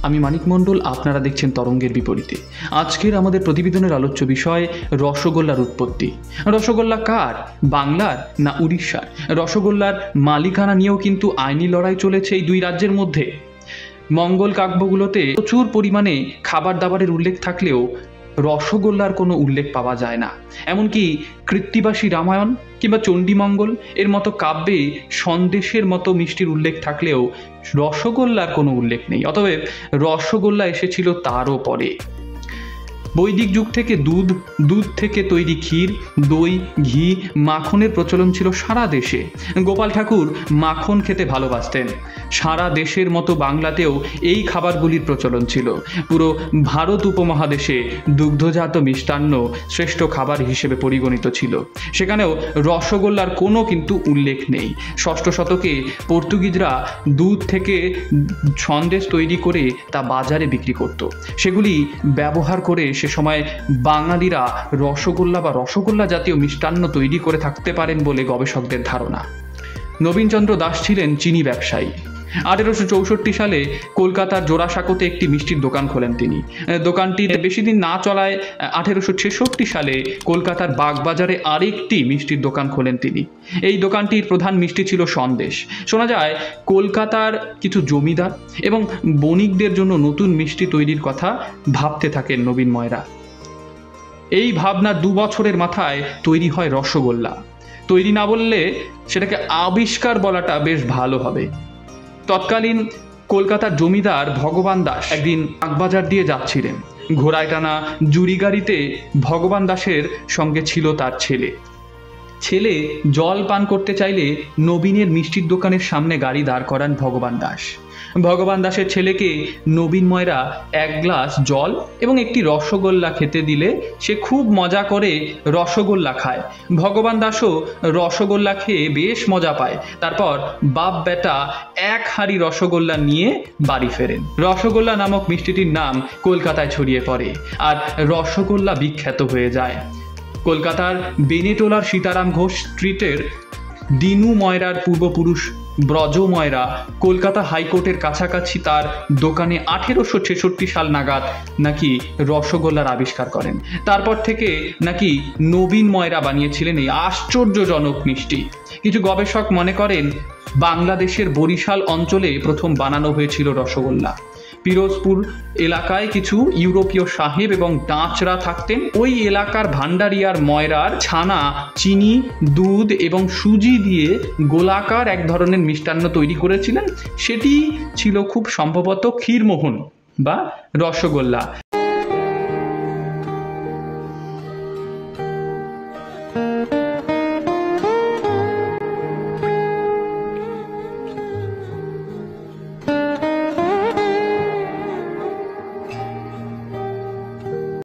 আমি মানিক মণ্ডল, আপনারা দেখছেন তরঙ্গের বিপরীতে। আজকের আমাদের প্রতিবেদনের আলোচ্য বিষয় রসগোল্লার উৎপত্তি। রসগোল্লা কার, বাংলার না উড়িষ্যার? রসগোল্লার মালিকানা নিয়েও কিন্তু আইনি লড়াই চলেছে এই দুই রাজ্যের মধ্যে। মঙ্গল কাব্যগুলোতে প্রচুর পরিমাণে খাবার দাবারের উল্লেখ থাকলেও রসগোল্লার কোনো উল্লেখ পাওয়া যায় না। এমনকি কৃত্তিবাসী রামায়ণ কিংবা চণ্ডীমঙ্গল এর মতো কাব্যে সন্দেশের মতো মিষ্টির উল্লেখ থাকলেও রসগোল্লার কোনো উল্লেখ নেই। অতএব রসগোল্লা এসেছিল তারও পরে। বৈদিক যুগ থেকে দুধ থেকে তৈরি ক্ষীর, দই, ঘি, মাখনের প্রচলন ছিল সারা দেশে। গোপাল ঠাকুর মাখন খেতে ভালোবাসতেন। সারা দেশের মতো বাংলাতেও এই খাবারগুলির প্রচলন ছিল। পুরো ভারত উপমহাদেশে দুগ্ধজাত মিষ্টান্ন শ্রেষ্ঠ খাবার হিসেবে পরিগণিত ছিল। সেখানেও রসগোল্লার কোনো কিন্তু উল্লেখ নেই। ষষ্ঠ শতকে পর্তুগিজরা দুধ থেকে সন্দেশ তৈরি করে তা বাজারে বিক্রি করত। সেগুলি ব্যবহার করে সে সময় বাঙালিরা রসগোল্লা বা রসগোল্লা জাতীয় মিষ্টান্ন তৈরি করে থাকতে পারেন বলে গবেষকদের ধারণা। নবীনচন্দ্র দাস ছিলেন চিনি ব্যবসায়ী। 1864 সালে কলকাতার জোড়াসাঁকোতে একটি মিষ্টির দোকান খোলেন তিনি। দোকানটি বেশি দিন না চলায় 1866 সালে কলকাতার বাগবাজারে আরেকটি মিষ্টির দোকান খোলেন তিনি। এই দোকানটির প্রধান মিষ্টি ছিল সন্দেশ। শোনা যায় কলকাতার কিছু জমিদার এবং বণিকদের জন্য নতুন মিষ্টি তৈরির কথা ভাবতে থাকেন নবীন ময়রা। এই ভাবনার 2 বছরের মাথায় তৈরি হয় রসগোল্লা। তৈরি না বললে সেটাকে আবিষ্কার বলাটা বেশ ভালো হবে। তৎকালীন কলকাতার জমিদার ভগবান দাস একদিন বাগবাজার দিয়ে যাচ্ছিলেন। ঘোড়ায় টানা জুড়ি গাড়িতে ভগবান দাসের সঙ্গে ছিল তার ছেলে জল পান করতে চাইলে নবীনের মিষ্টির দোকানের সামনে গাড়ি দাঁড় করান ভগবান দাস। ভগবান দাসের ছেলেকে নবীন ময়রা 1 গ্লাস জল এবং একটি রসগোল্লা খেতে দিলে সে খুব মজা করে রসগোল্লা খায়। ভগবান দাসও রসগোল্লা খেয়ে বেশ মজা পায়। তারপর বাপ বেটা 1 হাঁড়ি রসগোল্লা নিয়ে বাড়ি ফেরেন। রসগোল্লা নামক মিষ্টিটির নাম কলকাতায় ছড়িয়ে পড়ে আর রসগোল্লা বিখ্যাত হয়ে যায়। কলকাতার বেনেটোলার সীতারাম ঘোষ স্ট্রিটের দিনু ময়রার পূর্বপুরুষ ব্রজ ময়রা কলকাতা হাইকোর্টের কাছাকাছি তার দোকানে 1866 সাল নাগাদ নাকি রসগোল্লার আবিষ্কার করেন। তারপর থেকে নাকি নবীন ময়রা বানিয়েছিলেন এই আশ্চর্যজনক মিষ্টি। কিছু গবেষক মনে করেন বাংলাদেশের বরিশাল অঞ্চলে প্রথম বানানো হয়েছিল রসগোল্লা। পিরোজপুর এলাকায় কিছু ইউরোপীয় সাহেব এবং ডাচরা থাকতেন। ওই এলাকার ভান্ডারিয়ার ময়রার ছানা, চিনি, দুধ এবং সুজি দিয়ে গোলাকার এক ধরনের মিষ্টান্ন তৈরি করেছিলেন। সেটি ছিল খুব সম্ভবত ক্ষীরমোহন বা রসগোল্লা।